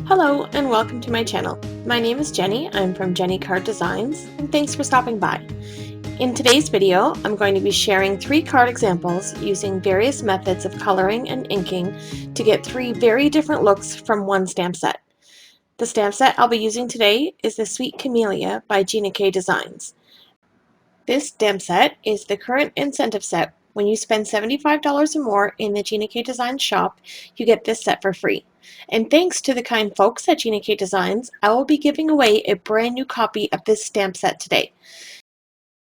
Hello and welcome to my channel. My name is Jenny, I'm from Jenny K Designs, and thanks for stopping by. In today's video, I'm going to be sharing 3 card examples using various methods of coloring and inking to get 3 very different looks from one stamp set. The stamp set I'll be using today is the Sweet Camellia by Gina K Designs. This stamp set is the current incentive set. When you spend $75 or more in the Gina K Designs shop, you get this set for free. And thanks to the kind folks at Gina K Designs, I will be giving away a brand new copy of this stamp set today.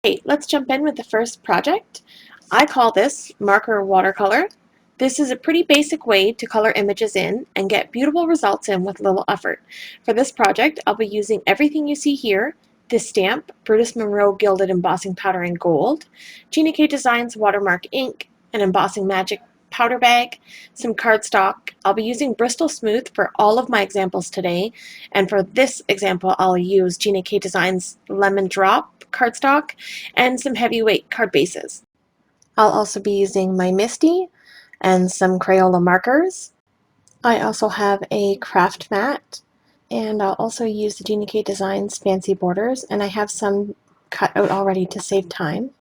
Okay, let's jump in with the first project. I call this Marker Watercolor. This is a pretty basic way to color images in and get beautiful results in with little effort. For this project, I'll be using everything you see here: this stamp, Brutus Monroe Gilded Embossing Powder in Gold, Gina K Designs Watermark Ink, an Embossing Magic powder bag, some cardstock. I'll be using Bristol Smooth for all of my examples today, and for this example I'll use Gina K Designs Lemon Drop cardstock and some heavyweight card bases. I'll also be using my Misti and some Crayola markers. I also have a craft mat, and I'll also use the Gina K Designs fancy borders, and I have some cut out already to save time.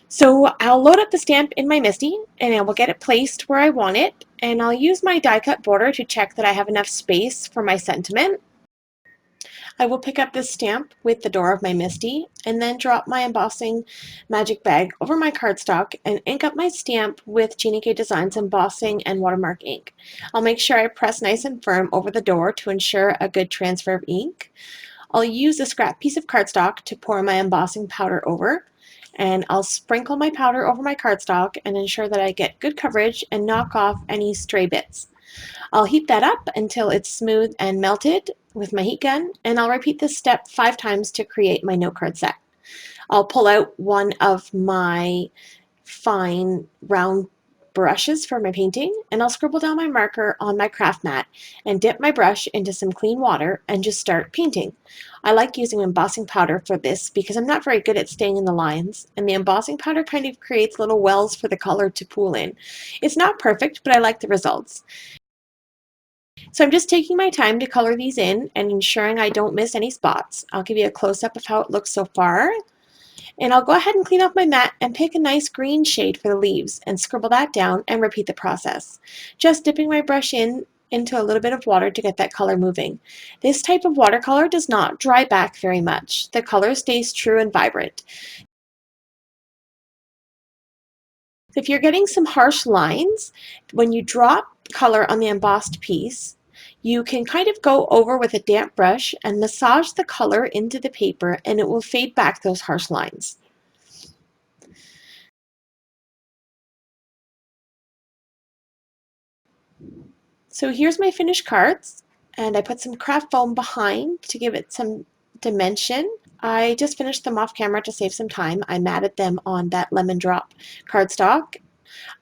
So I'll load up the stamp in my Misti, and I will get it placed where I want it, and I'll use my die cut border to check that I have enough space for my sentiment. I will pick up this stamp with the door of my Misti and then drop my embossing magic bag over my cardstock and ink up my stamp with Gina K Designs embossing and watermark ink. I'll make sure I press nice and firm over the door to ensure a good transfer of ink. I'll use a scrap piece of cardstock to pour my embossing powder over, and I'll sprinkle my powder over my cardstock and ensure that I get good coverage and knock off any stray bits. I'll heat that up until it's smooth and melted with my heat gun, and I'll repeat this step 5 times to create my note card set. I'll pull out one of my fine round brushes for my painting, and I'll scribble down my marker on my craft mat and dip my brush into some clean water and just start painting. I like using embossing powder for this because I'm not very good at staying in the lines, and the embossing powder kind of creates little wells for the color to pool in. It's not perfect, but I like the results. So I'm just taking my time to color these in and ensuring I don't miss any spots. I'll give you a close-up of how it looks so far. And I'll go ahead and clean off my mat and pick a nice green shade for the leaves and scribble that down and repeat the process. Just dipping my brush into a little bit of water to get that color moving. This type of watercolor does not dry back very much. The color stays true and vibrant. If you're getting some harsh lines, when you drop color on the embossed piece, you can kind of go over with a damp brush and massage the color into the paper, and it will fade back those harsh lines. So here's my finished cards, and I put some craft foam behind to give it some dimension. I just finished them off camera to save some time. I matted them on that lemon drop cardstock.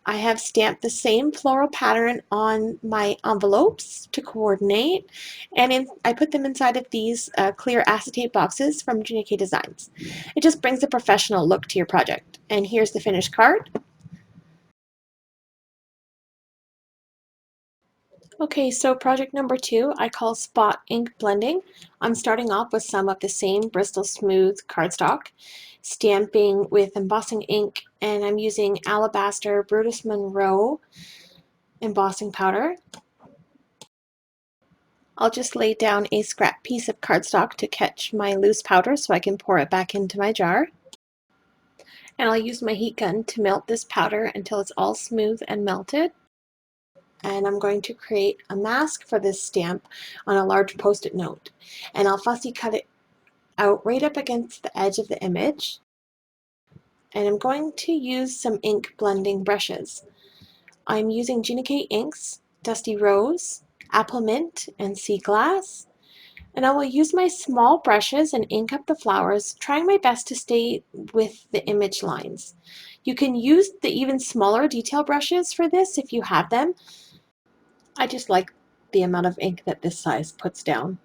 I have stamped the same floral pattern on my envelopes to coordinate, and I put them inside of these clear acetate boxes from Gina K Designs. It just brings a professional look to your project. And here's the finished card. Okay, so project number 2 I call Spot Ink Blending. I'm starting off with some of the same Bristol Smooth cardstock, stamping with embossing ink, and I'm using Alabaster Brutus Monroe embossing powder. I'll just lay down a scrap piece of cardstock to catch my loose powder so I can pour it back into my jar. And I'll use my heat gun to melt this powder until it's all smooth and melted. And I'm going to create a mask for this stamp on a large post-it note. And I'll fussy cut it out right up against the edge of the image. And I'm going to use some ink blending brushes. I'm using Gina K inks, Dusty Rose, Apple Mint, and Sea Glass. And I will use my small brushes and ink up the flowers, trying my best to stay with the image lines. You can use the even smaller detail brushes for this if you have them. I just like the amount of ink that this size puts down.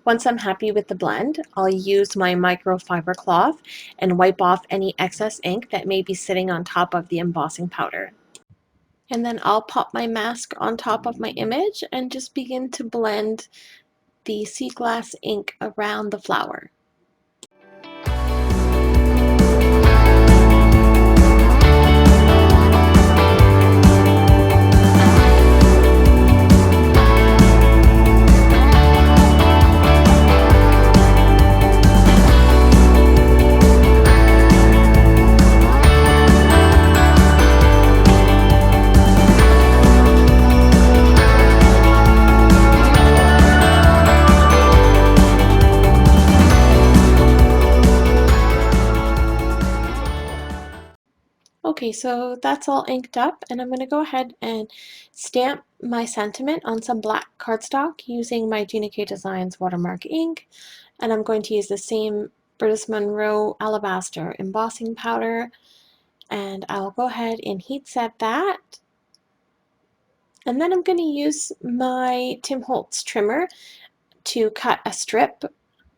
Once I'm happy with the blend, I'll use my microfiber cloth and wipe off any excess ink that may be sitting on top of the embossing powder. And then I'll pop my mask on top of my image and just begin to blend the sea glass ink around the flower. Okay, so that's all inked up, and I'm going to go ahead and stamp my sentiment on some black cardstock using my Gina K Designs watermark ink, and I'm going to use the same British Monroe alabaster embossing powder, and I'll go ahead and heat set that, and then I'm going to use my Holtz Trimmer to cut a strip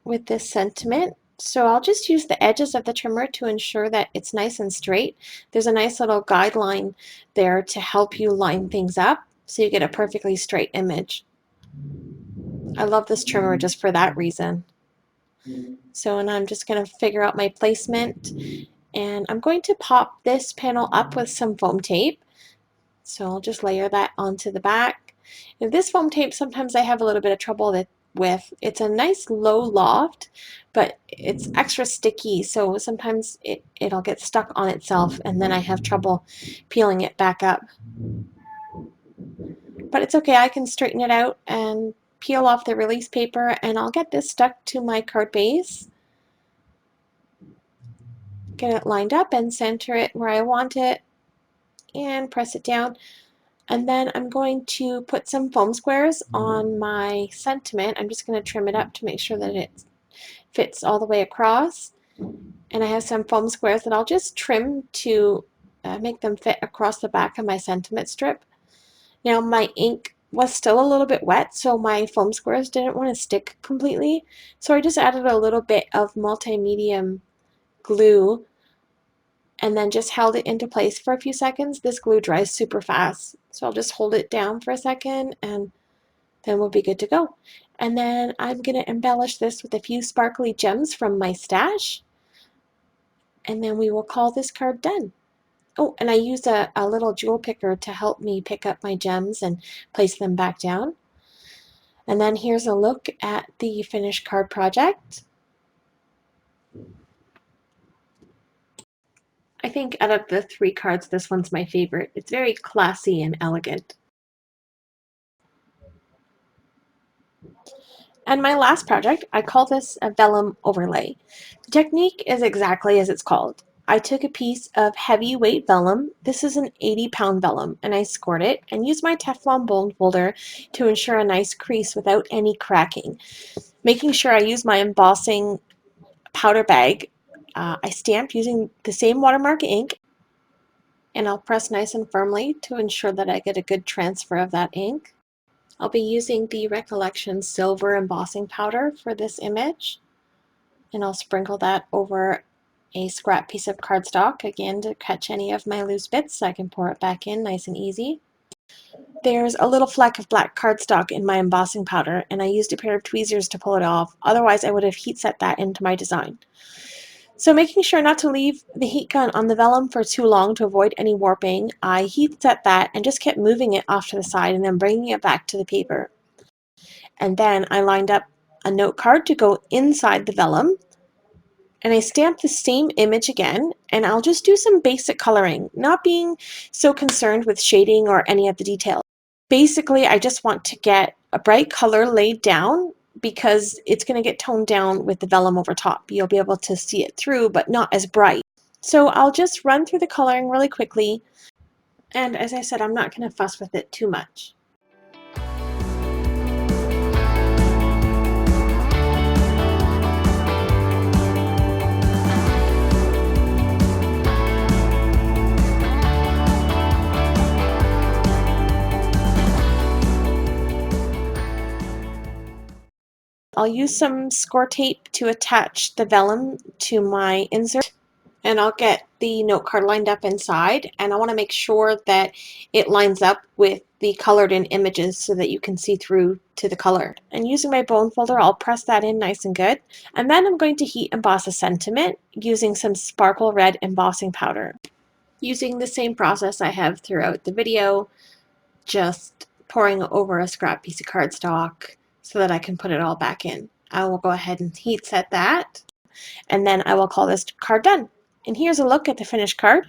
with this sentiment. So I'll just use the edges of the trimmer to ensure that it's nice and straight. There's a nice little guideline there to help you line things up so you get a perfectly straight image. I love this trimmer just for that reason. So, and I'm just going to figure out my placement, and I'm going to pop this panel up with some foam tape. So I'll just layer that onto the back. And this foam tape, sometimes I have a little bit of trouble with. It's a nice low loft, but it's extra sticky, so sometimes it'll get stuck on itself, and then I have trouble peeling it back up. But it's okay, I can straighten it out and peel off the release paper, and I'll get this stuck to my card base. Get it lined up and center it where I want it, and press it down. And then I'm going to put some foam squares on my sentiment. I'm just going to trim it up to make sure that it fits all the way across. And I have some foam squares that I'll just trim to make them fit across the back of my sentiment strip. Now my ink was still a little bit wet, so my foam squares didn't want to stick completely. So I just added a little bit of multi-medium glue and then just held it into place for a few seconds. This glue dries super fast, so I'll just hold it down for a second and then we'll be good to go. And then I'm going to embellish this with a few sparkly gems from my stash, and then we will call this card done. Oh, and I used a little jewel picker to help me pick up my gems and place them back down. And then here's a look at the finished card project. I think out of the 3 cards, this one's my favorite. It's very classy and elegant. And my last project, I call this a Vellum Overlay. The technique is exactly as it's called. I took a piece of heavyweight vellum, this is an 80-pound vellum, and I scored it and used my Teflon bone folder to ensure a nice crease without any cracking. Making sure I use my embossing powder bag, I stamped using the same watermark ink, and I'll press nice and firmly to ensure that I get a good transfer of that ink. I'll be using the Recollection silver embossing powder for this image, and I'll sprinkle that over a scrap piece of cardstock, again to catch any of my loose bits so I can pour it back in nice and easy. There's a little fleck of black cardstock in my embossing powder, and I used a pair of tweezers to pull it off, otherwise I would have heat set that into my design. So making sure not to leave the heat gun on the vellum for too long to avoid any warping, I heat set that and just kept moving it off to the side and then bringing it back to the paper. And then I lined up a note card to go inside the vellum, and I stamped the same image again, and I'll just do some basic coloring, not being so concerned with shading or any of the details. Basically, I just want to get a bright color laid down because it's going to get toned down with the vellum over top. You'll be able to see it through, but not as bright. So I'll just run through the coloring really quickly, and as I said, I'm not going to fuss with it too much. I'll use some score tape to attach the vellum to my insert, and I'll get the note card lined up inside, and I want to make sure that it lines up with the colored in images so that you can see through to the color. And using my bone folder, I'll press that in nice and good. And then I'm going to heat emboss a sentiment using some sparkle red embossing powder. Using the same process I have throughout the video, just pouring over a scrap piece of cardstock so that I can put it all back in. I will go ahead and heat set that, and then I will call this card done. And here's a look at the finished card.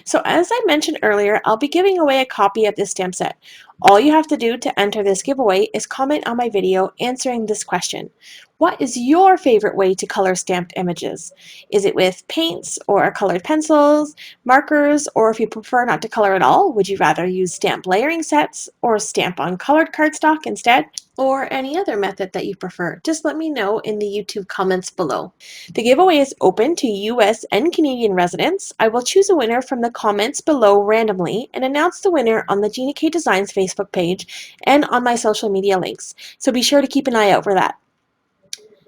So as I mentioned earlier, I'll be giving away a copy of this stamp set. All you have to do to enter this giveaway is comment on my video answering this question. What is your favorite way to color stamped images? Is it with paints or colored pencils, markers, or if you prefer not to color at all, would you rather use stamp layering sets or stamp on colored cardstock instead? Or any other method that you prefer? Just let me know in the YouTube comments below. The giveaway is open to US and Canadian residents. I will choose a winner from the comments below randomly and announce the winner on the Gina K Designs Facebook page and on my social media links, so be sure to keep an eye out for that.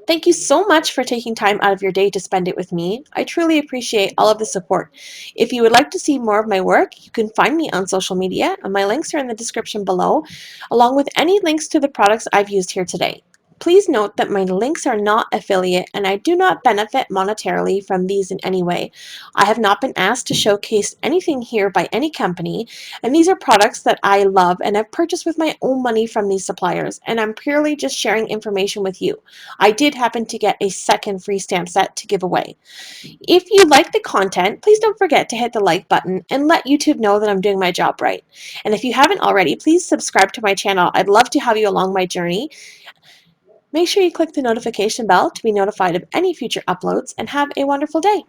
Thank you so much for taking time out of your day to spend it with me. I truly appreciate all of the support. If you would like to see more of my work, you can find me on social media, and my links are in the description below, along with any links to the products I've used here today. Please note that my links are not affiliate and I do not benefit monetarily from these in any way. I have not been asked to showcase anything here by any company, and these are products that I love and have purchased with my own money from these suppliers, and I'm purely just sharing information with you. I did happen to get a second free stamp set to give away. If you like the content, please don't forget to hit the like button and let YouTube know that I'm doing my job right. And if you haven't already, please subscribe to my channel. I'd love to have you along my journey. Make sure you click the notification bell to be notified of any future uploads, and have a wonderful day.